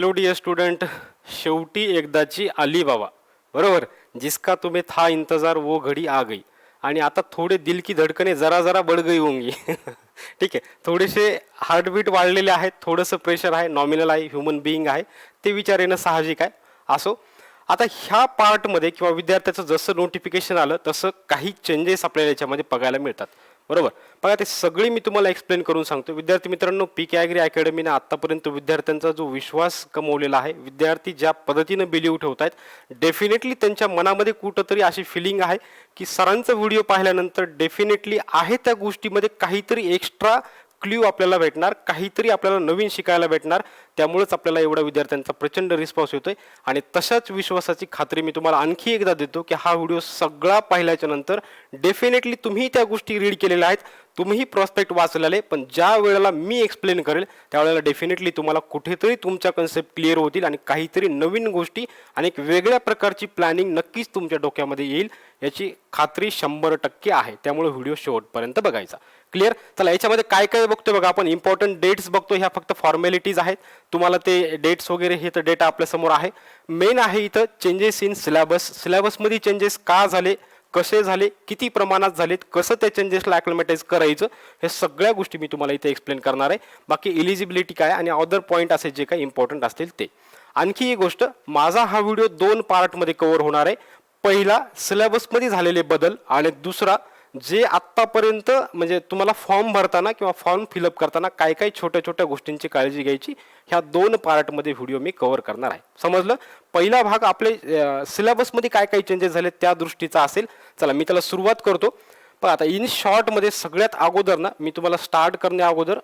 Hello Deere student, शेवटी एकदाची आली बाबा. बरोबर. जिसका तुम्हें था इंतजार वो घडी आ गई. आणि आता थोडे दिल की धडकने जरा जरा बढ़ गई होंगी. ठीक आहे, थोडेसे हार्टबीट वाढलेले आहेत, थोडंसं प्रेशर आहे, नॉमिनल आहे, ह्युमन बिईंग आहे, ते विचार येणं साहजिक आहे. असो, आता ह्या पार्टमध्ये किंवा विद्यार्थ्याचं जसं नोटिफिकेशन आलं तसं काही चेंजेस आपल्याला याच्यामध्ये बघायला मिळतात. बरोबर. बघा, ते सगळी मी तुम्हाला एक्सप्लेन करून सांगतो. विद्यार्थी मित्रांनो, पीके ॲग्री अकॅडमीने आतापर्यंत विद्यार्थ्यांचा जो विश्वास कमवलेला आहे, विद्यार्थी ज्या पद्धतीनं बिलीव्ह ठेवत आहेत, डेफिनेटली त्यांच्या मनामध्ये कुठंतरी अशी फिलिंग आहे की सरांचा व्हिडिओ पाहिल्यानंतर डेफिनेटली आहे त्या गोष्टीमध्ये काहीतरी एक्स्ट्रा क्ल्यू आपल्याला भेटणार, काहीतरी आपल्याला नवीन शिकायला भेटणार. त्यामुळेच आपल्याला एवढा विद्यार्थ्यांचा प्रचंड रिस्पॉन्स येतोय. आणि तशाच विश्वासाची खात्री मी तुम्हाला आणखी एकदा देतो की हा व्हिडिओ सगळा पाहिल्याच्या नंतर डेफिनेटली तुम्ही त्या गोष्टी रीड केलेल्या आहेत, तुम्ही प्रॉस्पेक्ट वाचलेले, पण ज्या वेळेला मी एक्सप्लेन करेल त्यावेळेला डेफिनेटली तुम्हाला कुठेतरी तुमच्या कन्सेप्ट क्लिअर होतील आणि काहीतरी नवीन गोष्टी आणि एक वेगळ्या प्रकारची प्लॅनिंग नक्कीच तुमच्या डोक्यामध्ये येईल, याची खात्री 100% आहे. त्यामुळे व्हिडिओ शेवटपर्यंत बघायचा. क्लिअर. चला, याच्यामध्ये काय काय बघतोय बघा. आपण इम्पॉर्टंट डेट्स बघतो. ह्या फक्त फॉर्मॅलिटीज आहेत. तुम्हाला ते डेट्स वगैरे हे तर डेटा आपल्यासमोर आहे. मेन आहे इथं चेंजेस इन सिलेबस. सिलेबसमध्ये चेंजेस का झाले, कसे झाले, किती प्रमाणात झालेत, कसं त्या चेंजेसला ॲक्लिमेटाइज करायचं, हे सगळ्या गोष्टी मी तुम्हाला इथे एक्सप्लेन करणार आहे. बाकी एलिजिबिलिटी काय आणि अदर पॉईंट असे जे काही इम्पॉर्टंट असतील ते. आणखी एक गोष्ट, माझा हा व्हिडिओ 2 पार्टमध्ये कव्हर होणार आहे. पहिला सिलेबसमध्ये झालेले बदल आणि दुसरा जे आत्तापर्यंत म्हणजे तुम्हाला फॉर्म भरताना किंवा फॉर्म फिलअप करताना काय काय छोट्या छोट्या गोष्टींची काळजी घ्यायची, ह्या 2 पार्टमध्ये व्हिडिओ मी कव्हर करणार आहे. समजलं. पहिला भाग आपले सिलेबसमध्ये काय काय चेंजेस झाले त्या दृष्टीचा असेल. चला, मी त्याला सुरुवात करतो. पण आता इन शॉर्टमध्ये सगळ्यात अगोदर ना, मी तुम्हाला स्टार्ट करण्या अगोदर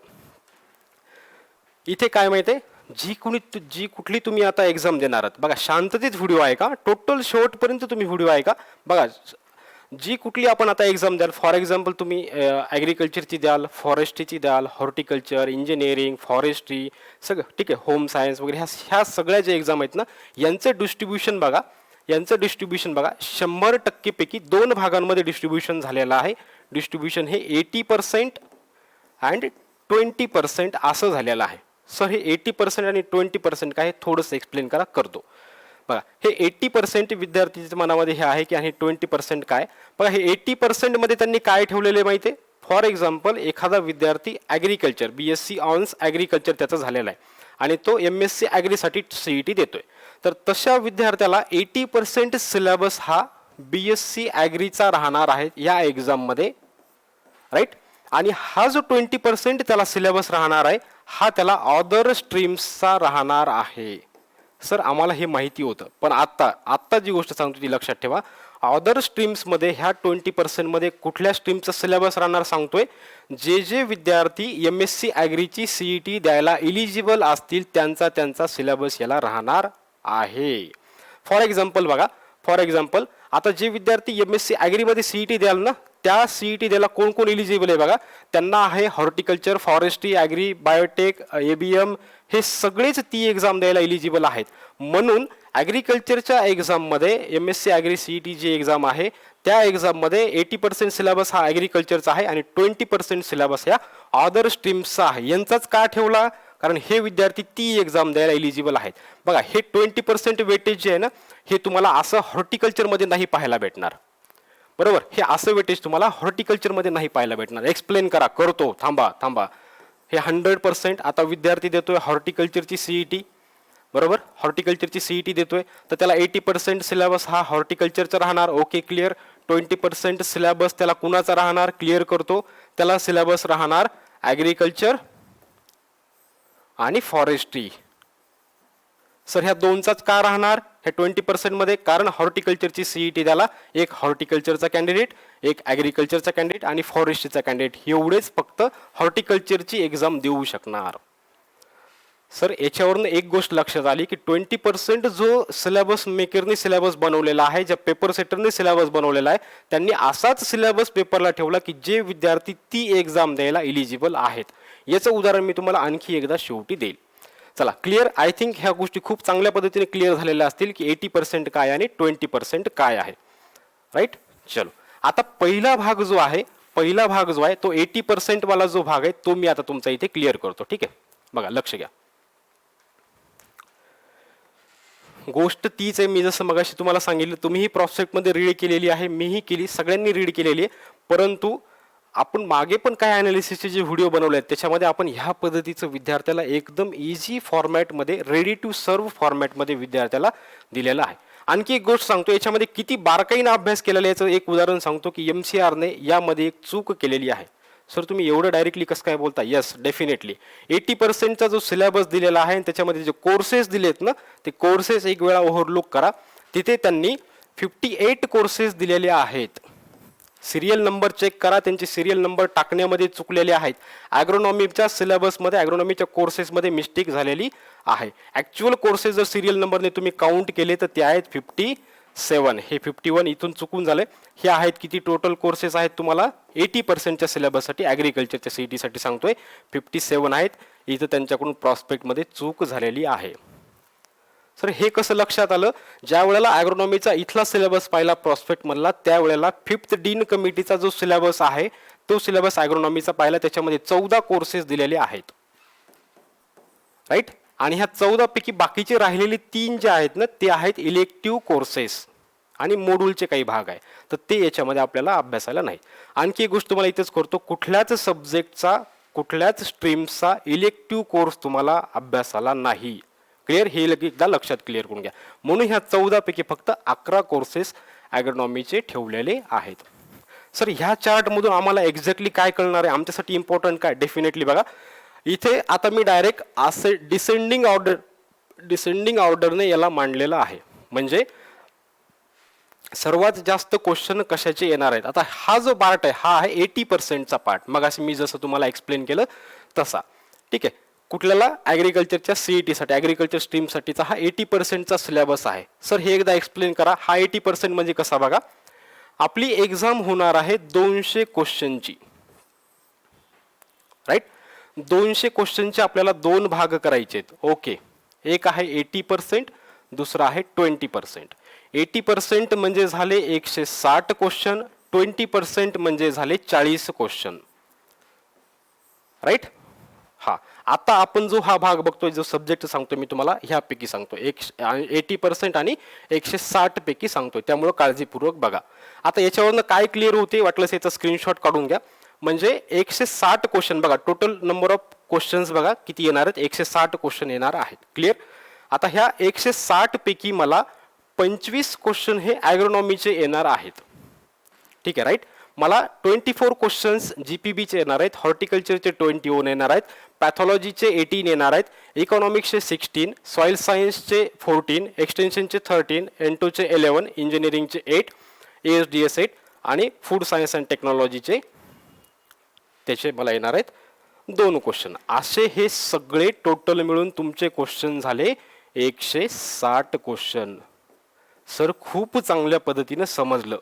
इथे काय माहिती आहे, जी कुठली तुम्ही आता एक्झाम देणार आहात, बघा शांततेत व्हिडिओ आहे का, टोटल शेवटपर्यंत तुम्ही व्हिडिओ आहे का बघा. जी कुठली आपण आता एक्झाम द्याल, फॉर एक्झाम्पल तुम्ही ॲग्रिकल्चरची द्याल, फॉरेस्ट्रीची द्याल, हॉर्टिकल्चर, इंजिनिअरिंग, फॉरेस्ट्री, सगळं ठीक आहे, होम सायन्स वगैरे, ह्या सगळ्या ज्या एक्झाम आहेत ना, यांचं डिस्ट्रीब्युशन बघा. 100% पैकी 2 भागांमध्ये डिस्ट्रीब्युशन झालेलं आहे. डिस्ट्रीब्युशन हे 80% अँड 20% असं झालेलं आहे. सर, हे 80% आणि 20% काय, थोडंसं एक्सप्लेन करतो. बघा, हे 80% विद्यार्थीच्या मनामध्ये हे आहे की आणि 20% काय. बघा, हे 80% मध्ये त्यांनी काय ठेवलेले माहिती आहे. फॉर एक्झाम्पल, एखादा विद्यार्थी ॲग्रिकल्चर BSc ऑनर्स ॲग्रिकल्चर त्याचा झालेला आहे आणि तो MSc ॲग्रीसाठी CET देतोय, तर तशा विद्यार्थ्याला 80% सिलेबस हा BSc ॲग्रीचा राहणार आहे या एक्झाममध्ये, राईट. आणि हा जो 20% त्याला सिलेबस राहणार आहे, हा त्याला अदर स्ट्रीम्सचा राहणार आहे. सर, आम्हाला हे माहिती होतं, पण आत्ता जी गोष्ट सांगतो ती लक्षात ठेवा. अदर स्ट्रीम्समध्ये ह्या 20% मध्ये कुठल्या स्ट्रीमचा सिलेबस राहणार सांगतोय, जे विद्यार्थी MSc ॲग्रीची CET द्यायला इलिजिबल असतील त्यांचा सिलेबस याला राहणार आहे. फॉर एक्झाम्पल बघा, फॉर एक्झाम्पल आता जे विद्यार्थी MSc ॲग्रीमध्ये CET द्याल ना, त्या CET द्यायला कोण कोण इलिजिबल आहे बघा. त्यांना आहे horticulture, forestry, agri, biotech, ABM, हे सगळेच ती एक्झाम द्यायला इलिजिबल आहेत. म्हणून ॲग्रिकल्चरच्या एक्झाममध्ये MSc ॲग्री CET जी एक्झाम आहे, त्या एक्झाममध्ये 80% सिलेबस हा ॲग्रिकल्चरचा आहे आणि 20% सिलेबस ह्या अदर स्ट्रीम्सचा आहे. यांचाच का ठेवला, कारण हे विद्यार्थी ती एक्झाम द्यायला इलिजिबल आहेत. बघा, हे 20% वेटेज जे आहे ना, हे तुम्हाला असं हॉर्टिकल्चरमध्ये नाही पाहायला भेटणार. बरोबर. हे असं वेटेज तुम्हाला हॉर्टिकल्चरमध्ये नाही पाहायला भेटणार. एक्सप्लेन करतो, थांबा. हे 100% आता विद्यार्थी देतोय हॉर्टिकल्चरची CET, बरोबर. हॉर्टिकल्चरची CET देतोय, तर त्याला 80% सिलेबस हा हॉर्टिकल्चरचा राहणार. Okay, clear. 20% सिलेबस त्याला कुणाचा राहणार, क्लिअर करतो. त्याला सिलेबस राहणार ॲग्रिकल्चर आणि फॉरेस्ट्री. सर, ह्या दोनचाच का राहणार हे 20% मध्ये, कारण हॉर्टिकल्चरची CET द्याला एक हॉर्टिकल्चरचा कॅन्डिडेट, एक ॲग्रिकल्चरचा कॅन्डिडेट आणि फॉरेस्ट्रीचा कॅन्डिडेट, एवढेच फक्त हॉर्टिकल्चरची एक्झाम देऊ शकणार. सर, याच्यावरून एक गोष्ट लक्षात आली की 20% जो सिलेबस मेकरने सिलेबस बनवलेला आहे, ज्या पेपर सेटरने सिलेबस बनवलेला आहे, त्यांनी असाच सिलेबस पेपरला ठेवला की जे विद्यार्थी ती एक्झाम द्यायला इलिजिबल आहेत. याचं उदाहरण मी तुम्हाला आणखी एकदा शेवटी देईल. चला, क्लिअर. आय थिंक ह्या गोष्टी खूप चांगल्या पद्धतीने क्लिअर झालेल्या असतील की 80% काय आणि 20% काय आहे, राईट. चलो, आता पहिला भाग जो आहे तो 80% वाला जो भाग आहे तो मी आता तुमचा इथे क्लिअर करतो. ठीक आहे, बघा, लक्ष घ्या. गोष्ट तीच आहे, मी जसं मगाशी तुम्हाला सांगितलं, तुम्हीही प्रॉस्पेक्टमध्ये रीड केलेली आहे, मीही केली, सगळ्यांनी रीड केलेली आहे. परंतु आपण मागे पण काय ॲनालिसिसचे जे व्हिडिओ बनवले आहेत त्याच्यामध्ये आपण ह्या पद्धतीचं विद्यार्थ्याला एकदम इझी फॉर्मॅटमध्ये, रेडी टू सर्व फॉर्मॅटमध्ये विद्यार्थ्याला दिलेलं आहे. आणखी एक गोष्ट सांगतो, याच्यामध्ये किती बारकाईनं अभ्यास केलेला याचं एक उदाहरण सांगतो की MCRने यामध्ये एक चूक केलेली आहे. सर तुम्ही एवढं डायरेक्टली कसं काय बोलता? यस, डेफिनेटली 80%चा जो सिलेबस दिलेला आहे त्याच्यामध्ये जे कोर्सेस दिलेत ना, ते कोर्सेस एक वेळा ओव्हरलुक करा. तिथे त्यांनी 58 कोर्सेस दिलेले आहेत. सिरियल नंबर चेक करा, त्यांचे सिरियल नंबर टाकण्यामध्ये चुकलेले आहेत. ॲग्रोनॉमीच्या सिलेबसमध्ये, ॲग्रोनॉमीच्या कोर्सेसमध्ये मिस्टेक झालेली आहे. ॲक्च्युअल कोर्सेस जर सिरियल नंबरने तुम्ही काउंट केले तर ते आहेत 57. हे 51 इथून चुकून झाले. हे आहेत किती टोटल कोर्सेस आहेत तुम्हाला 80%च्या सिलेबससाठी, ॲग्रिकल्चरच्या CET साठी सांगतोय 57 आहेत. इथं त्यांच्याकडून प्रॉस्पेक्टमध्ये चूक झालेली आहे. सर हे कसं लक्षात आलं? ज्या वेळेला ॲग्रोनॉमीचा इथला सिलेबस पाहिला प्रॉस्पेक्टमधला, त्यावेळेला 5th डीन कमिटीचा जो सिलेबस आहे तो सिलेबस ॲग्रोनॉमीचा पाहिला, त्याच्यामध्ये 14 कोर्सेस दिलेले आहेत. राईट? आणि ह्या 14 पैकी बाकीचे राहिलेले 3 जे आहेत ना, ते आहेत इलेक्टिव्ह कोर्सेस आणि मॉड्यूलचे काही भाग आहे, तर ते याच्यामध्ये आपल्याला अभ्यासायला नाही. आणखी एक गोष्ट तुम्हाला इथेच करतो, कुठल्याच सब्जेक्टचा, कुठल्याच स्ट्रीमचा इलेक्टिव्ह कोर्स तुम्हाला अभ्यासाला नाही. क्लिअर? हे एकदा लक्षात क्लिअर करून घ्या. म्हणून ह्या 14 पैकी फक्त 11 कोर्सेस ॲग्रोनॉमीचे ठेवलेले आहेत. सर ह्या चार्टमधून आम्हाला एक्झॅक्टली काय कळणार आहे? आमच्यासाठी इम्पॉर्टंट काय? डेफिनेटली बघा, इथे आता मी डायरेक्ट असे डिसेंडिंग ऑर्डरने याला मांडलेलं आहे. म्हणजे सर्वात जास्त क्वेश्चन कशाचे येणार आहेत. आता हा जो पार्ट आहे हा आहे 80%चा पार्ट. मग असं मी जसं तुम्हाला एक्सप्लेन केलं तसा. ठीक आहे? कुठल्याला? ॲग्रिकल्चरच्या CET साठी, ॲग्रिकल्चर स्ट्रीमसाठीचा हा 80%चा सिलेबस आहे. सर हे एकदा एक्सप्लेन करा. हा 80% म्हणजे कसा? बघा, आपली एक्झाम होणार आहे 200 क्वेश्चनची. राईट? 200 क्वेश्चनचे आपल्याला 2 भाग करायचे आहेत. ओके, एक आहे 80%, दुसरा आहे 20%. 80% म्हणजे झाले 160 क्वेश्चन, 20% म्हणजे झाले 40 क्वेश्चन. राईट? हा, आता आपण जो हा भाग बघतोय, जो सब्जेक्ट सांगतोय मी तुम्हाला, ह्यापैकी सांगतो 80% आणि 160 पैकी सांगतोय, त्यामुळे काळजीपूर्वक बघा. आता याच्यावरनं काय क्लिअर होते वाटलंच याचा स्क्रीनशॉट काढून घ्या. म्हणजे 160 क्वेश्चन बघा, टोटल नंबर ऑफ क्वेश्चन्स बघा किती येणार आहेत, 160 क्वेश्चन येणार आहेत. क्लिअर? आता ह्या 160 पैकी मला 25 क्वेश्चन हे ॲग्रोनॉमीचे येणार आहेत. ठीक आहे? राईट? मला 24 क्वेश्चन्स GPBचे येणार आहेत, हॉर्टिकल्चरचे 21 येणार आहेत, पॅथॉलॉजीचे 18 येणार आहेत, इकॉनॉमिक्सचे 16, सॉईल सायन्सचे 14, एक्सटेन्शनचे 13, एंटोचे 11, इंजिनिअरिंगचे 8, ASDS 8 आणि फूड सायन्स अँड टेक्नॉलॉजीचे त्याचे मला येणार आहेत 2 क्वेश्चन. असे हे सगळे टोटल मिळून तुमचे क्वेश्चन झाले 160 क्वेश्चन. सर खूप चांगल्या पद्धतीने समजलं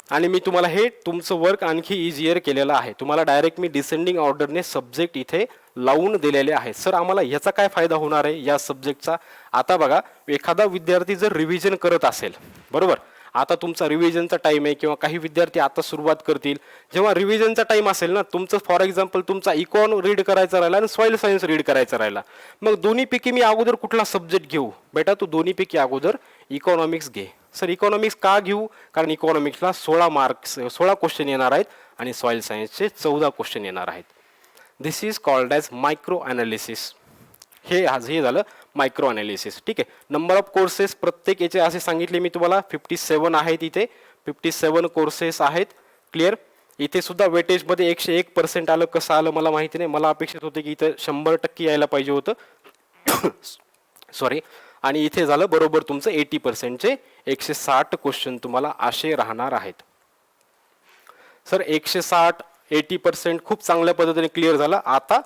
आणि मी तुम्हाला हे तुमचं वर्क आणखी इझियर केलेलं आहे. तुम्हाला डायरेक्ट मी डिसेंडिंग ऑर्डरने सब्जेक्ट इथे लावून दिलेले आहेत. सर आम्हाला ह्याचा काय फायदा होणार आहे या सब्जेक्टचा? आता बघा, एखादा विद्यार्थी जर रिव्हिजन करत असेल, बरोबर, आता तुमचा रिव्हिजनचा टाइम आहे किंवा काही विद्यार्थी आता सुरुवात करतील, जेव्हा रिव्हिजनचा टाइम असेल ना, तुमचं फॉर एक्झाम्पल तुमचा इकॉन रीड करायचा राहिला आणि सॉईल सायन्स रीड करायचा राहिला, मग दोन्हीपैकी मी अगोदर कुठला सब्जेक्ट घेऊ? बेटा तू दोन्हीपैकी अगोदर इकॉनॉमिक्स घे. सर इकॉनॉमिक्स का घेऊ? कारण इकॉनॉमिक्सला 16 क्वेश्चन येणार आहेत आणि सॉईल सायन्सचे 14 क्वेश्चन येणार आहेत. This is called as micro analysis. हे झालं मायक्रो ॲनालिसिस. ठीक आहे? नंबर ऑफ कोर्सेस प्रत्येक याचे असे सांगितले मी तुम्हाला 57 आहेत. इथे 57 कोर्सेस आहेत. क्लिअर? इथे सुद्धा वेटेजमध्ये 101% आलं. कसं आलं मला माहिती नाही, मला अपेक्षित होते की इथं 100% यायला पाहिजे होतं. सॉरी. आणि इथे झालं बरोबर तुमचं 80%चे 160 क्वेश्चन तुम्हाला असे राहणार आहेत. सर 160 80% खूप चांगल्या पद्धतीने क्लिअर झालं. आता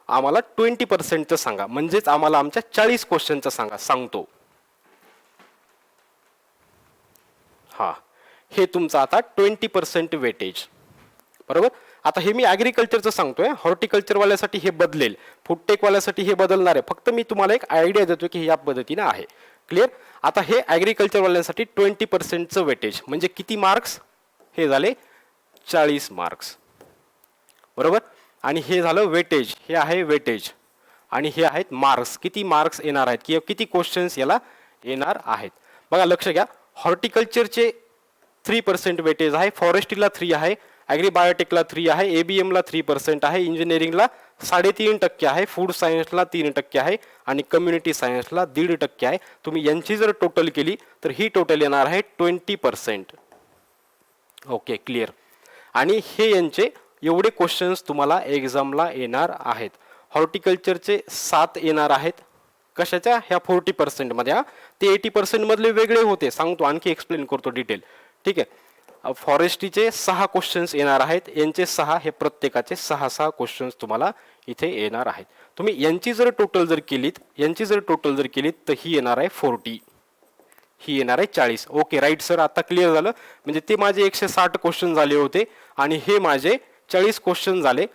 आम्हाला 20%चं सांगा, म्हणजेच आम्हाला आमच्या 40 क्वेश्चनचं सांगतो. हा, हे तुमचं आता 20% वेटेज. बरोबर? आता हे मी ॲग्रिकल्चरचं सांगतोय, हॉर्टिकल्चरवाल्यासाठी हे बदलेल, फूडटेकवाल्यासाठी हे बदलणार आहे. फक्त मी तुम्हाला एक आयडिया देतो की हे या पद्धतीने आहे. क्लिअर? आता हे ॲग्रिकल्चरवाल्यांसाठी 20%चं वेटेज म्हणजे किती मार्क्स? हे झाले 40 मार्क्स. बरोबर? आणि हे झालं वेटेज, हे आहे वेटेज. आणि हे आहेत मार्क्स, किती मार्क्स येणार आहेत किंवा किती क्वेश्चन्स याला येणार आहेत. बघा लक्ष घ्या, हॉर्टिकल्चरचे 3% वेटेज आहे, फॉरेस्ट्रीला 3 आहे, ॲग्रीबायोटेकला 3 आहे, ABMला 3% आहे, इंजिनिअरिंगला 3.5% आहे, फूड सायन्सला 3% आहे आणि कम्युनिटी सायन्सला 1.5% आहे. तुम्ही यांची जर टोटल केली तर ही टोटल येणार आहे 20%. Okay clear. आणि हे यांचे एवढे क्वेश्चन्स तुम्हाला एक्झामला येणार आहेत. हॉर्टिकल्चरचे 7 येणार आहेत, कशाच्या, ह्या 40% मध्ये. ते 80% मधले वेगळे होते, सांगतो आणखी एक्सप्लेन करतो डिटेल. ठीक आहे. फॉरेस्ट्रीचे 6 क्वेश्चन्स येणार आहेत, यांचे 6, हे प्रत्येकाचे 6 क्वेश्चन्स तुम्हाला इथे येणार आहेत. तुम्ही यांची जर टोटल जर केलीत तर ही येणार आहे 40, ही येणार आहे 40. ओके राईट सर, आता क्लिअर झालं. म्हणजे ते माझे 160 क्वेश्चन झाले होते आणि हे माझे 40 क्वेश्चन झाले,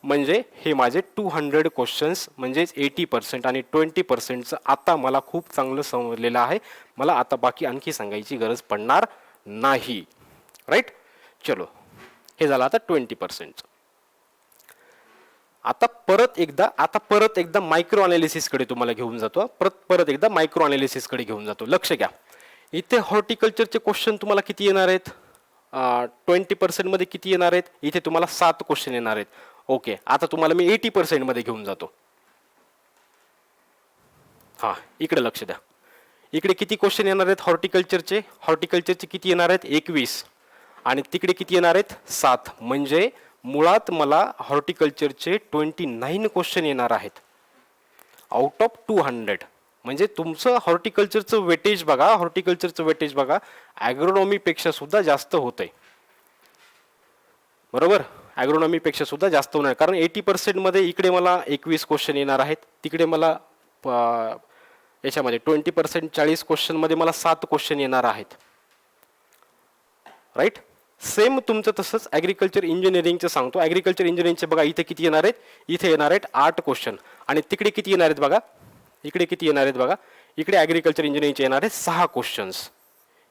म्हणजे हे माझे 200 क्वेश्चन्स, म्हणजेच 80% आणि 20%चं आता मला खूप चांगलं समजलेलं आहे. मला आता बाकी आणखी सांगायची गरज पडणार नाही. राईट. चलो, हे झालं आता 20%. आता परत एकदा मायक्रो अनालिसिसकडे तुम्हाला घेऊन जातो. परत एकदा मायक्रो अनालिसिसकडे घेऊन जातो. लक्ष घ्या, इथे हॉर्टिकल्चरचे क्वेश्चन तुम्हाला किती येणार आहेत, 20% मध्ये किती येणार आहेत, इथे तुम्हाला 7 क्वेश्चन येणार आहेत. ओके, आता तुम्हाला मी 80% मध्ये घेऊन जातो. हा, इकडे लक्ष द्या, इकडे किती क्वेश्चन येणार आहेत हॉर्टिकल्चरचे किती येणार आहेत, 21, आणि तिकडे किती येणार आहेत, 7. म्हणजे मुळात मला हॉर्टिकल्चरचे 29 क्वेश्चन येणार आहेत आउट ऑफ 200. म्हणजे तुमचं हॉर्टिकल्चरचं वेटेज बघा, ॲग्रोनॉमीपेक्षा सुद्धा जास्त होतंय. बरोबर, ॲग्रोनॉमीपेक्षा सुद्धा जास्त होणार, कारण 80% मध्ये इकडे मला 21 क्वेश्चन येणार आहेत, तिकडे मला याच्यामध्ये 20% 40 क्वेश्चन मध्ये मला 7 क्वेश्चन येणार आहेत. राईट. सेम तुमचं तसंच ॲग्रिकल्चर इंजिनिअरिंगचं सांगतो. ॲग्रिकल्चर इंजिनिअरिंगचे बघा इथे किती येणार आहेत, इथे येणार आहेत 8 क्वेश्चन, आणि तिकडे किती येणार आहेत बघा, इकडे किती येणार आहेत बघा, इकडे ॲग्रिकल्चर इंजिनिअरिंगचे येणार आहेत 6 क्वेश्चन्स,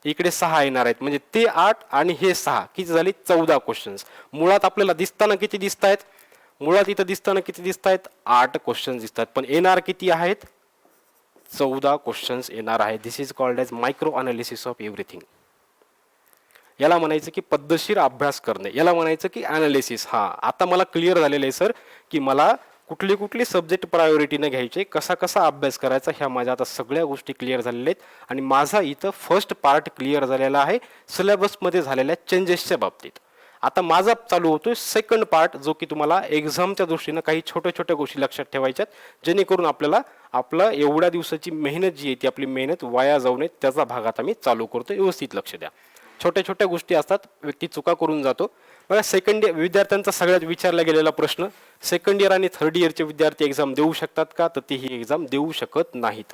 इकडे 6 येणार आहेत. म्हणजे ते 8 आणि हे 6 किती झाले, 14 क्वेश्चन्स. मुळात आपल्याला दिसताना किती दिसत आहेत, इथं दिसताना किती दिसत आहेत, 8 क्वेश्चन्स दिसतात, पण येणार किती आहेत, 14 क्वेश्चन्स येणार आहेत. This is called as micro analysis of everything. याला म्हणायचं की पद्धतशीर अभ्यास करणे, याला म्हणायचं की अनालिसिस. हा, आता मला क्लिअर झालेलं आहे सर की मला कुठले सब्जेक्ट प्रायोरिटीने घ्यायचे, कसा अभ्यास करायचा, ह्या माझ्या आता सगळ्या गोष्टी क्लिअर झालेल्या आहेत. आणि माझा इथं फर्स्ट पार्ट क्लिअर झालेला आहे सिलेबसमध्ये झालेल्या चेंजेसच्या बाबतीत. आता माझा चालू होतोय सेकंड पार्ट, जो की तुम्हाला एक्झामच्या दृष्टीनं काही छोट्या गोष्टी लक्षात ठेवायच्यात, जेणेकरून आपल्याला आपलं एवढ्या दिवसाची मेहनत जी आहे ती आपली मेहनत वाया जाऊ नये, त्याचा भाग आता मी चालू करतो. व्यवस्थित लक्ष द्या, छोट्या गोष्टी असतात, व्यक्ती चुका करून जातो. बघा, सेकंड इयर विद्यार्थ्यांचा सगळ्यात विचारला गेलेला प्रश्न, सेकंड इयर आणि थर्ड इयरचे विद्यार्थी एक्झाम देऊ शकतात का, तर ते ही एक्झाम देऊ शकत नाहीत.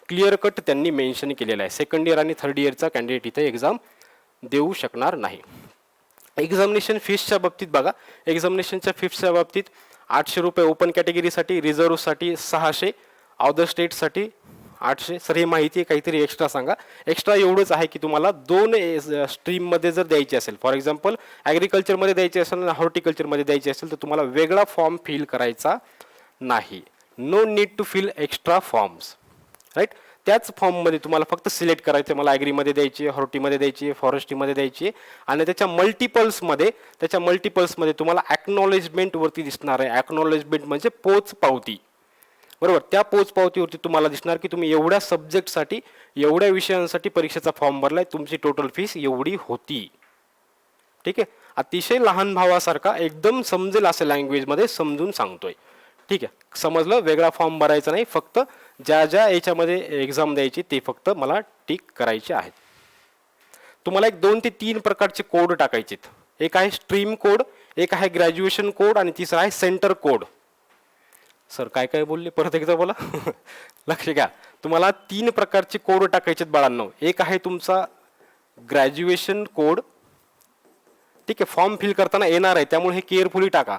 क्लिअर कट त्यांनी मेन्शन केलेलं आहे, सेकंड इयर आणि थर्ड इयरचा कॅन्डिडेट इथे एक्झाम देऊ शकणार नाही. एक्झामिनेशन फीसच्या बाबतीत बघा, एक्झामिनेशनच्या फीसच्या बाबतीत 800 रुपये ओपन कॅटेगरीसाठी, रिझर्व्हसाठी 600, अदर स्टेटसाठी 800. सर हे माहिती आहे, काहीतरी एक्स्ट्रा सांगा. एक्स्ट्रा एवढंच आहे की तुम्हाला 2 स्ट्रीममध्ये जर द्यायची असेल, फॉर एक्झाम्पल ॲग्रिकल्चरमध्ये द्यायची असेल आणि हॉर्टिकल्चरमध्ये द्यायची असेल, तर तुम्हाला वेगळा फॉर्म फिल करायचा नाही. No need to fill extra forms. Right. त्याच फॉर्ममध्ये तुम्हाला फक्त सिलेक्ट करायचे, मला ॲग्रीमध्ये द्यायची, हॉर्टीमध्ये द्यायची, फॉरेस्ट्रीमध्ये द्यायची, आणि त्याच्या मल्टिपल्समध्ये तुम्हाला ॲक्नॉलेजमेंटवरती दिसणार आहे. ॲक्नॉलेजमेंट म्हणजे पोचपावती. बरोबर, त्या पोचपावतीवरती तुम्हाला दिसणार की तुम्ही एवढ्या सब्जेक्टसाठी, एवढ्या विषयांसाठी परीक्षेचा फॉर्म भरलाय, तुमची टोटल फीस एवढी होती. ठीक आहे. अतिशय लहान भावासारखा एकदम समजेल अशा लँग्वेजमध्ये समजून सांगतोय. ठीक आहे, समजलं. वेगळा फॉर्म भरायचा नाही, फक्त ज्या याच्यामध्ये एक्झाम द्यायची ते फक्त मला टिक करायचे आहेत. तुम्हाला 2 ते 3 प्रकारचे कोड टाकायचे. एक आहे स्ट्रीम कोड, एक आहे ग्रॅज्युएशन कोड, आणि तिसरा आहे सेंटर कोड. सर काय बोलले, परत एकदा बोला. लक्ष घ्या, तुम्हाला 3 प्रकारचे कोड टाकायचे बाळांनो. एक आहे तुमचा ग्रॅज्युएशन कोड, ठीक आहे, फॉर्म फिल करताना येणार आहे, त्यामुळे हे केअरफुली टाका.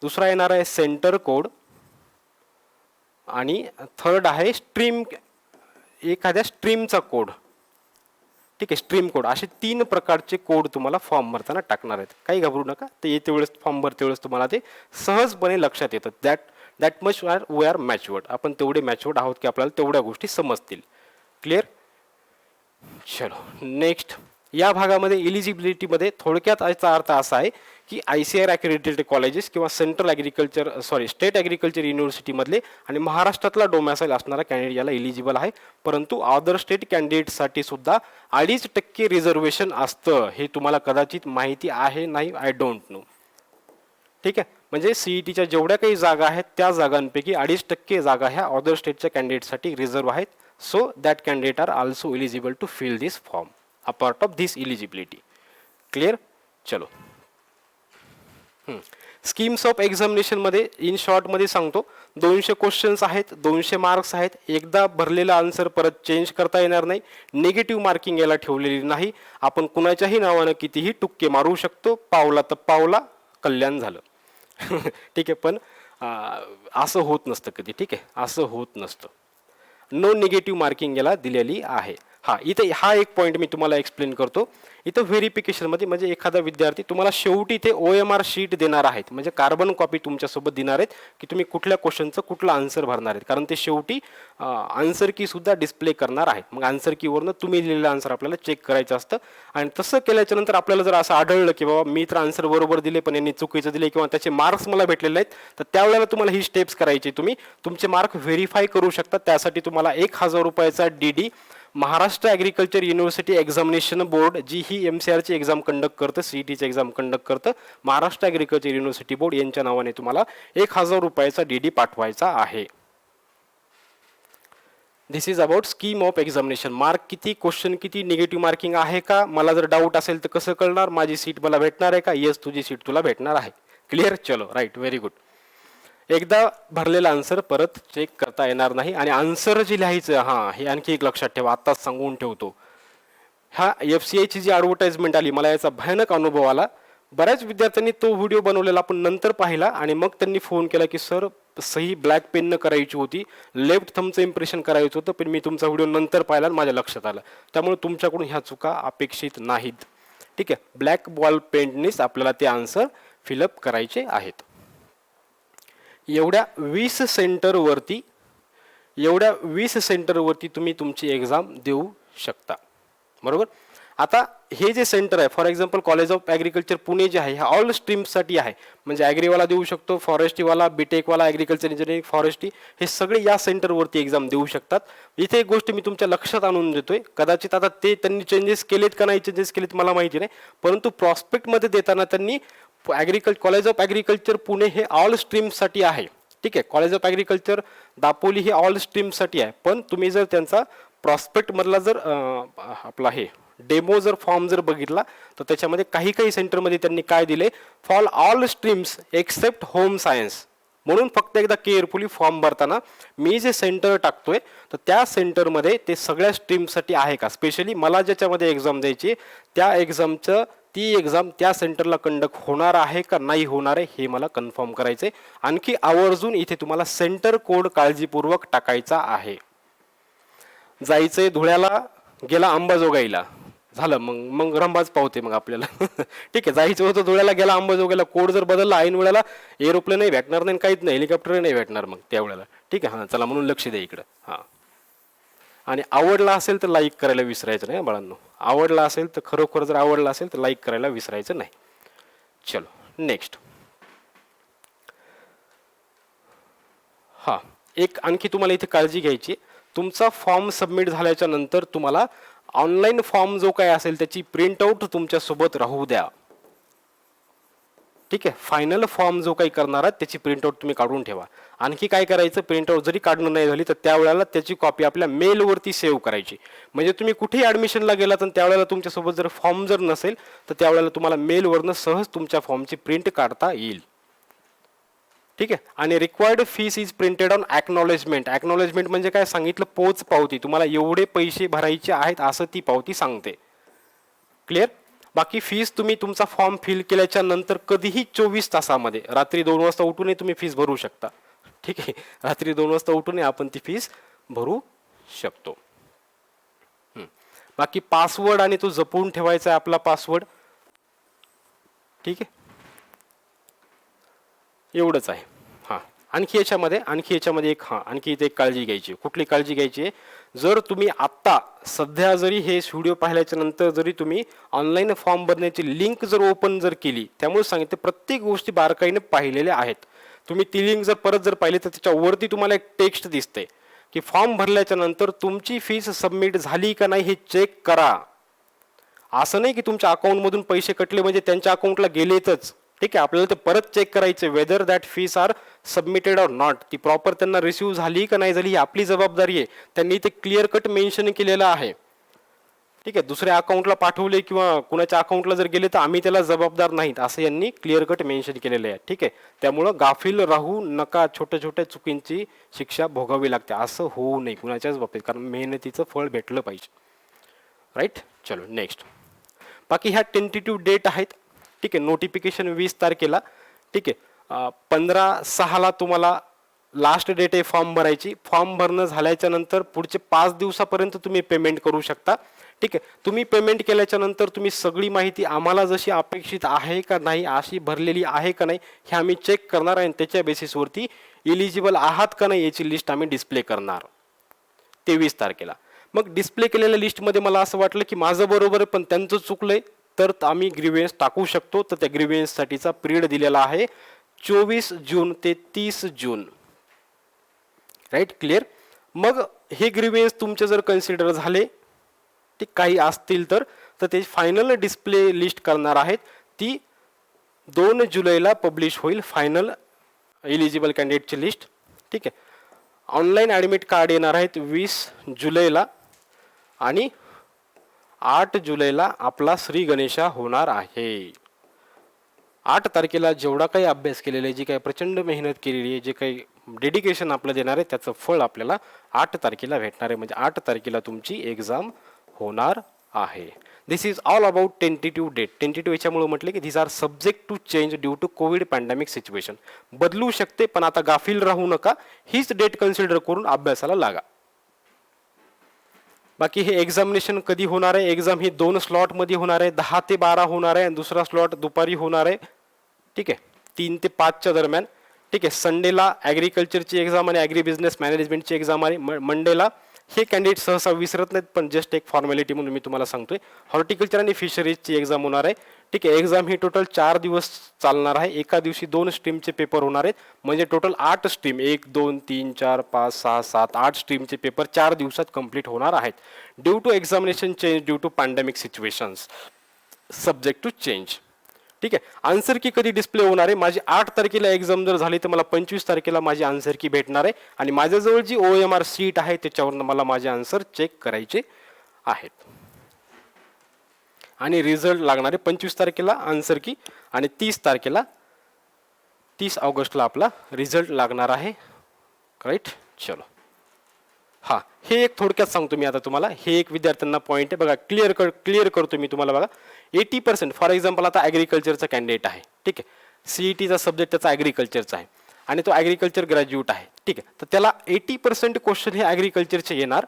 दुसरा येणार आहे सेंटर कोड, आणि थर्ड आहे स्ट्रीम, एखाद्या स्ट्रीमचा कोड. ठीक आहे, स्ट्रीम कोड. असे 3 प्रकारचे कोड तुम्हाला फॉर्म भरताना टाकणार आहेत. काही घाबरू नका, ते येते वेळेस फॉर्म भरते वेळेस तुम्हाला ते सहजपणे लक्षात येतं. That that much we are matured. आपण तेवढे मॅच्युअर्ड आहोत की आपल्याला तेवढ्या गोष्टी समजतील. क्लिअर. चलो नेक्स्ट. या भागामध्ये इलिजिबिलिटीमध्ये थोडक्यात याचा अर्थ असा आहे की ICAR अक्रेडिटेड कॉलेजेस किंवा स्टेट ॲग्रिकल्चर युनिव्हर्सिटीमधले आणि महाराष्ट्रातला डोमॅसाईल असणारा कॅन्डिडेट याला इलिजिबल आहे. परंतु अदर स्टेट कॅन्डिडेटसाठी सुद्धा 2.5% रिझर्वेशन असतं. हे तुम्हाला कदाचित माहिती आहे नाही, आय डोंट नो. ठीक आहे. म्हणजे CETच्या जेवढ्या काही जागा आहेत त्या जागांपैकी 2.5% जागा ह्या अदर स्टेटच्या कॅन्डिडेटसाठी रिझर्व आहेत. So that candidate are also eligible to fill this form a part of this eligibility. Clear. चलो स्कीम्स ऑफ एक्झामिनेशन मध्ये इन शॉर्ट मध्ये सांगतो. 200 क्वेश्चन्स आहेत, 200 मार्क्स आहेत. एकदा भरलेला आन्सर परत चेंज करता येणार नाही. निगेटिव्ह मार्किंग याला ठेवलेली नाही. आपण कुणाच्याही नावानं कितीही टुक्के मारू शकतो. पावला तर पावला, कल्याण झालं. ठीक आहे. पण असं होत नसतं कधी. ठीक आहे, असं होत नसतं. नो निगेटिव्ह मार्किंग याला दिलेली आहे. इथे हा एक पॉईंट मी तुम्हाला एक्सप्लेन करतो. इथं व्हेरिफिकेशनमध्ये म्हणजे एखादा विद्यार्थी तुम्हाला शेवटी ते OMR शीट देणार आहेत, म्हणजे कार्बन कॉपी तुमच्यासोबत देणार आहेत की तुम्ही कुठल्या क्वेश्चनचं कुठलं आन्सर भरणार आहेत. कारण ते शेवटी आन्सर की सुद्धा डिस्प्ले करणार आहेत. मग आन्सर कीवरनं तुम्ही दिलेलं आन्सर आपल्याला चेक करायचं असतं. आणि तसं केल्याच्या नंतर आपल्याला जर असं आढळलं की बाबा मी तर आन्सर बरोबर दिले पण यांनी चुकीचं दिले किंवा त्याचे मार्क्स मला भेटलेले आहेत, तर त्यावेळेला तुम्हाला ही स्टेप्स करायची. तुम्ही तुमचे मार्क व्हेरीफाय करू शकता. त्यासाठी तुम्हाला 1000 रुपयाचा DD Maharashtra agriculture university examination board, जी ही MCRची एक्झाम कंडक्ट करतं, CETची एक्झाम कंडक्ट करतं, महाराष्ट्र ॲग्रिकल्चर युनिव्हर्सिटी बोर्ड यांच्या नावाने तुम्हाला 1000 रुपयाचा DD पाठवायचा आहे. This is about scheme of examination. Mark किती, क्वेश्चन किती, निगेटिव्ह मार्किंग आहे का, मला जर डाऊट असेल तर कसं कळणार, माझी सीट मला भेटणार आहे का, येस तुझी सीट तुला भेटणार आहे. क्लिअर. चलो राईट, व्हेरी गुड. एकदा भरलेला आन्सर परत चेक करता येणार नाही. आणि आन्सर जे लिहायचं, हे आणखी एक लक्षात ठेवा, आत्ताच सांगून ठेवतो. FCIची जी ॲडव्हर्टाइजमेंट आली, मला याचा भयानक अनुभव आला. बऱ्याच विद्यार्थ्यांनी तो व्हिडिओ बनवलेला आपण नंतर पाहिला आणि मग त्यांनी फोन केला की सर सही ब्लॅक पेननं करायची होती, लेफ्ट थंबचं इम्प्रेशन करायचं होतं, पण मी तुमचा व्हिडिओ नंतर पाहिला आणि माझ्या लक्षात आलं. त्यामुळे तुमच्याकडून ह्या चुका अपेक्षित नाहीत. ठीक आहे. ब्लॅक बॉल पेननेच आपल्याला ते आन्सर फिलअप करायचे आहेत. एवढ्या 20 सेंटरवरती तुम्ही तुमची एक्झाम देऊ शकता. बरोबर. आता हे जे सेंटर आहे, for example college of agriculture Pune जे आहे, ह्या ऑल स्ट्रीम्ससाठी आहे. म्हणजे ॲग्रीवाला देऊ शकतो, फॉरेस्ट्रीवाला, बीटेकवाला, ॲग्रिकल्चर इंजिनिअरिंग, फॉरेस्ट्री, हे सगळे या सेंटरवरती एक्झाम देऊ शकतात. इथे एक गोष्ट मी तुमच्या लक्षात आणून देतोय, कदाचित आता ते त्यांनी चेंजेस केलेत का नाही चेंजेस केलेत मला माहिती नाही, परंतु प्रॉस्पेक्टमध्ये देताना त्यांनी कॉलेज ऑफ ॲग्रिकल्चर पुणे हे ऑल स्ट्रीम्ससाठी आहे. ठीक आहे. कॉलेज ऑफ ॲग्रिकल्चर दापोली हे ऑल स्ट्रीम्ससाठी आहे. पण तुम्ही जर त्यांचा प्रॉस्पेक्टमधला जर आपला डेमो जर फॉर्म जर बघितला तर त्याच्यामध्ये काही सेंटरमध्ये त्यांनी काय दिले, for all streams except home science. म्हणून फक्त एकदा केअरफुली फॉर्म भरताना मी जे सेंटर टाकतोय तर त्या सेंटरमध्ये ते सगळ्या स्ट्रीमसाठी आहे का, स्पेशली मला ज्याच्यामध्ये एक्झाम द्यायची त्या ती एक्झाम त्या सेंटरला कंडक्ट होणार आहे का नाही होणार आहे हे मला कन्फर्म करायचे. आणखी आवर्जून इथे तुम्हाला सेंटर कोड काळजीपूर्वक टाकायचा आहे. जायचंय धुळ्याला, गेला अंबाजोगाईला, झालं मग रंबाज पावते मग आपल्याला. ठीक आहे. जायचं होतं धुळ्याला, गेला अंबाजोगाईला, कोड जर बदलला ऐन वेळेला, एरोप्लेनही भेटणार नाही, काहीच नाही, हेलिकॉप्टरही नाही भेटणार मग त्यावेळेला. ठीक आहे. चला म्हणून लक्ष द्या इकडं. आणि आवडला असेल तर लाईक करायला विसरायचं नाही बाळांनो. आवडला असेल तर खरोखर जर आवडला असेल तर लाईक करायला विसरायचं नाही. चलो नेक्स्ट. एक आणखी तुम्हाला इथे काळजी घ्यायची. तुमचा फॉर्म सबमिट झाल्याच्या नंतर तुम्हाला ऑनलाईन फॉर्म जो काय असेल त्याची प्रिंटआउट तुमच्या सोबत राहू द्या. ठीक आहे. फायनल फॉर्म जो काही करणार आहात त्याची प्रिंटआउट तुम्ही काढून ठेवा. आणखी काय करायचं, प्रिंटआउट जरी काढणं नाही झाली तर त्यावेळेला त्याची कॉपी आपल्या मेलवरती सेव्ह करायची. म्हणजे तुम्ही कुठेही ॲडमिशनला गेलात आणि त्यावेळेला तुमच्यासोबत जर फॉर्म जर नसेल तर त्यावेळेला तुम्हाला मेलवरनं सहज तुमच्या फॉर्मची प्रिंट काढता येईल. ठीक आहे. आणि required fees is printed on acknowledgement. Acknowledgement म्हणजे काय सांगितलं, पोच पावती. तुम्हाला एवढे पैसे भरायचे आहेत असं ती पावती सांगते. क्लिअर. बाकी फीस तुम्ही तुमचा फॉर्म फिल केल्याच्या नंतर कधीही 24 तासामध्ये, रात्री 2 वाजता उठूनही तुम्ही फीस भरू शकता. ठीक आहे. रात्री 2 वाजता उठूनही आपण ती फीस भरू शकतो. बाकी पासवर्ड आणि तो जपून ठेवायचा आहे आपला पासवर्ड. ठीक आहे. एवढंच आहे. आणखी याच्यामध्ये आणखी इथे एक काळजी घ्यायची. कुठली काळजी घ्यायची आहे? जर तुम्ही आत्ता सध्या जरी हे व्हिडिओ पाहिल्याच्या नंतर जरी तुम्ही ऑनलाईन फॉर्म भरण्याची लिंक जर ओपन जर केली, त्यामुळे सांगितलं प्रत्येक गोष्टी बारकाईने पाहिलेल्या आहेत. तुम्ही ती लिंक जर परत पाहिली तर त्याच्यावरती तुम्हाला एक टेक्स्ट दिसते की फॉर्म भरल्याच्या नंतर तुमची फीस सबमिट झाली का नाही हे चेक करा. असं नाही की तुमच्या अकाउंटमधून पैसे कटले म्हणजे त्यांच्या अकाउंटला गेलेतच. ठीक आहे, आपल्याला ते परत चेक करायचे whether that fees are submitted or not. ती प्रॉपर त्यांना रिसिव्ह झाली का नाही झाली ही आपली जबाबदारी आहे. त्यांनी ते क्लिअर कट मेन्शन केलेलं आहे. ठीक आहे, दुसऱ्या अकाउंटला पाठवले किंवा कुणाच्या अकाउंटला जर गेले तर आम्ही त्याला जबाबदार नाहीत असं यांनी क्लिअर कट मेन्शन केलेलं आहे. ठीक आहे, त्यामुळं गाफील राहू नका. छोट्या छोट्या चुकींची शिक्षा भोगावी लागते असं होऊ नये कुणाच्याच बाबतीत, कारण मेहनतीचं फळ भेटलं पाहिजे. राईट, चलो नेक्स्ट. बाकी ह्या टेंटेटिव्ह डेट आहेत. ठीक आहे, नोटिफिकेशन 20 तारखेला. ठीक आहे, 15/6 तुम्हाला लास्ट डेट आहे फॉर्म भरायची. फॉर्म भरणं झाल्याच्या नंतर पुढचे 5 दिवसापर्यंत तुम्ही पेमेंट करू शकता. ठीक आहे, तुम्ही पेमेंट केल्याच्या नंतर तुम्ही सगळी माहिती आम्हाला जशी अपेक्षित आहे का नाही, अशी भरलेली आहे का नाही हे आम्ही चेक करणार आणि त्याच्या बेसिसवरती इलिजिबल आहात का नाही याची लिस्ट आम्ही डिस्प्ले करणार 23 तारखेला. मग डिस्प्ले केलेल्या लिस्टमध्ये मला असं वाटलं की माझं बरोबर आहे पण त्यांचं चुकलंय तर आम्ही ग्रीव्हन्स टाकू शकतो. तर त्या ग्रीव्हन्ससाठीचा पिरियड दिलेला आहे 24 जून ते 30 जून. Right, clear. मग हे ग्रीव्हन्स तुमचे जर कन्सिडर झाले ते काही असतील तर ते फायनल डिस्प्ले लिस्ट करणार आहेत. ती 2 जुलैला पब्लिश होईल फायनल एलिजिबल कॅन्डिडेटची लिस्ट. ठीक आहे, ऑनलाईन ॲडमिट कार्ड येणार आहेत 20 जुलैला आणि 8 जुलैला आपला श्री गणेशा होणार आहे. 8 तारखेला जेवढा काही अभ्यास केलेला आहे, जी काही प्रचंड मेहनत केलेली आहे, जे काही डेडिकेशन आपलं देणार आहे त्याचं फळ आपल्याला 8 तारखेला भेटणार आहे. म्हणजे 8 तारखेला तुमची एक्झाम होणार आहे. This is all about tentative date. Tentative याच्यामुळे म्हटले की this are subject to change due to covid pandemic situation. बदलू शकते पण आता गाफील राहू नका. हीच डेट कन्सिडर करून अभ्यासाला लागा. बाकी हे एक्झामिनेशन कधी होणार आहे? एक्झाम ही 2 स्लॉटमध्ये होणार आहे. 10 ते 12 होणार आहे आणि दुसरा स्लॉट दुपारी होणार आहे. ठीक आहे, 3 ते 5च्या दरम्यान. ठीक आहे, संडेला ॲग्रिकल्चरची एक्झाम आणि ॲग्री बिझनेस मॅनेजमेंटची एक्झाम आहे. मंडेला हे कॅन्डिडेट सहसा विसरत नाहीत पण जस्ट एक फॉर्मॅलिटी म्हणून मी तुम्हाला सांगतोय. हॉर्टिकल्चर आणि फिशरीजची एक्झाम होणार आहे. ठीक आहे, एक्झाम ही टोटल 4 दिवस चालणार आहे. एका दिवशी 2 स्ट्रीमचे पेपर होणार आहेत. म्हणजे टोटल 8 स्ट्रीम 1 2 3 4 5 6 7 8 स्ट्रीमचे पेपर 4 दिवसात कंप्लीट होणार आहेत. Due to examination change due to pandemic situations subject to change. ठीक आहे, आन्सर की कधी डिस्प्ले होणार आहे? माझी 8 तारखेला एक्झाम जर झाली तर मला 25 तारखेला माझी आन्सर की भेटणार आहे आणि माझ्याजवळ जी OMR सीट आहे त्याच्यावरून मला माझे आन्सर चेक करायचे आहेत. आणि रिझल्ट लागणार आहे 25 तारखेला आन्सर की आणि 30 ऑगस्टला आपला रिझल्ट लागणार आहे. राईट, चलो. हां, हे एक थोडक्यात सांगतो मी आता तुम्हाला. हे एक विद्यार्थ्यांना पॉईंट आहे बघा. क्लिअर करतो मी तुम्हाला बघा. 80% फॉर एक्झाम्पल आता ॲग्रिकल्चरचा कॅन्डिडेट आहे. ठीक आहे, CETचा सब्जेक्ट त्याचा ॲग्रिकल्चरचा आहे आणि तो ॲग्रिकल्चर ग्रॅज्युएट आहे. ठीक आहे, तर त्याला 80% क्वेश्चन हे ॲग्रिकल्चरचे येणार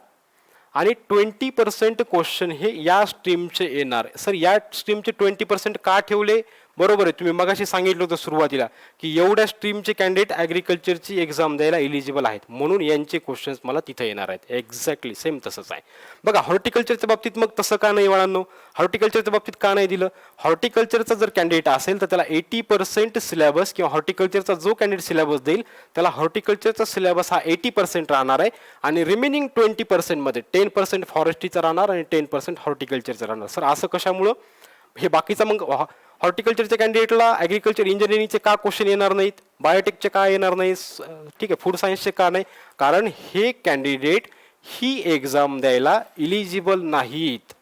आणि 20% क्वेश्चन हे या स्ट्रीमचे येणार. सर या स्ट्रीमचे 20% का ठेवले? बरोबर आहे, तुम्ही मगाशी सांगितलं होतं सुरुवातीला की एवढ्या स्ट्रीमचे कॅन्डिडेट ॲग्रिकल्चरची एक्झाम द्यायला एलिजिबल आहेत म्हणून यांचे क्वेश्चन्स मला तिथे येणार आहेत. एक्झॅक्टली सेम तसंच आहे. बघा हॉर्टिकल्चरच्या बाबतीत मग तसं का नाही वळांनो? हॉर्टिकल्चरच्या बाबतीत का नाही दिलं? हॉर्टिकल्चरचा जर कॅन्डिडेट असेल तर त्याला 80% सिलेबस किंवा हॉर्टिकल्चरचा जो कॅन्डिडेट सिलेबस देईल त्याला हॉर्टिकल्चरचा सिलेबस हा 80% राहणार आहे आणि रिमेनिंग 20% मध्ये 10% फॉरेस्ट्रीचा राहणार आणि 10% हॉर्टिकल्चरचा राहणार. सर असं कशामुळं? हे बाकीचा मग हॉर्टिकल्चरच्या कॅन्डिडेटला ॲग्रिकल्चर इंजिनिअरिंगचे का क्वेश्चन येणार नाहीत? बायोटेकचे का येणार नाही? ठीक आहे, फूड सायन्सचे का नाही? कारण हे कॅन्डिडेट ही एक्झाम द्यायला इलिजिबल नाहीत.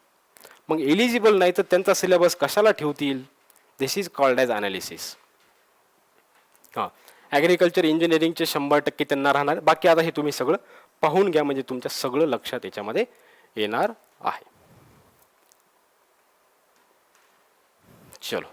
मग एलिजिबल नाही तर त्यांचा सिलेबस कशाला ठेवतील? दिस इज कॉल्ड ॲज अनालिसिस. हां, ॲग्रिकल्चर इंजिनिअरिंगचे 100% त्यांना राहणार. बाकी आता हे तुम्ही सगळं पाहून घ्या म्हणजे तुमच्या सगळं लक्षात याच्यामध्ये येणार आहे. चलो,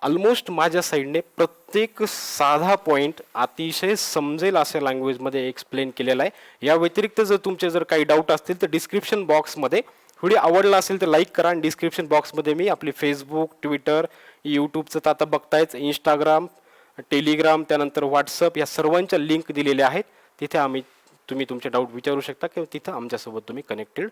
ऑलमोस्ट माझ्या साईडने प्रत्येक साधा पॉईंट अतिशय समजेल अशा लँग्वेजमध्ये एक्सप्लेन केलेला आहे. या व्यतिरिक्त जर तुमचे जर काही डाऊट असतील तर डिस्क्रिप्शन बॉक्समध्ये, व्हिडिओ आवडला असेल तर लाईक करा आणि डिस्क्रिप्शन बॉक्समध्ये मी आपली फेसबुक, ट्विटर, यूट्यूबचं तर आता बघतायच, इंस्टाग्राम, टेलिग्राम, त्यानंतर व्हॉट्सअप या सर्वांच्या लिंक दिलेल्या आहेत. तिथे तुम्ही तुमचे डाऊट विचारू शकता किंवा तिथं आमच्यासोबत तुम्ही कनेक्टेड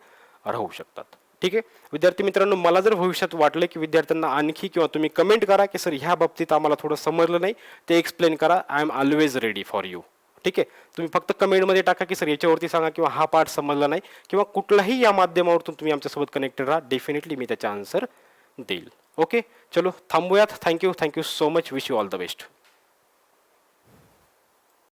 राहू शकतात. ठीक आहे विद्यार्थी मित्रांनो, मला जर भविष्यात वाटलं की विद्यार्थ्यांना आणखी, किंवा तुम्ही कमेंट करा की सर ह्या बाबतीत आम्हाला थोडं समजलं नाही, ते एक्सप्लेन करा. I am always ready for you. ठीक आहे, तुम्ही फक्त कमेंटमध्ये टाका की सर याच्यावरती सांगा, किंवा हा पार्ट समजला नाही, किंवा कुठलाही या माध्यमावरून तुम्ही आमच्यासोबत कनेक्टेड राहा. डेफिनेटली मी त्याचा आन्सर देईल. ओके, चलो थांबूयात. Thank you so much. Wish you all the best.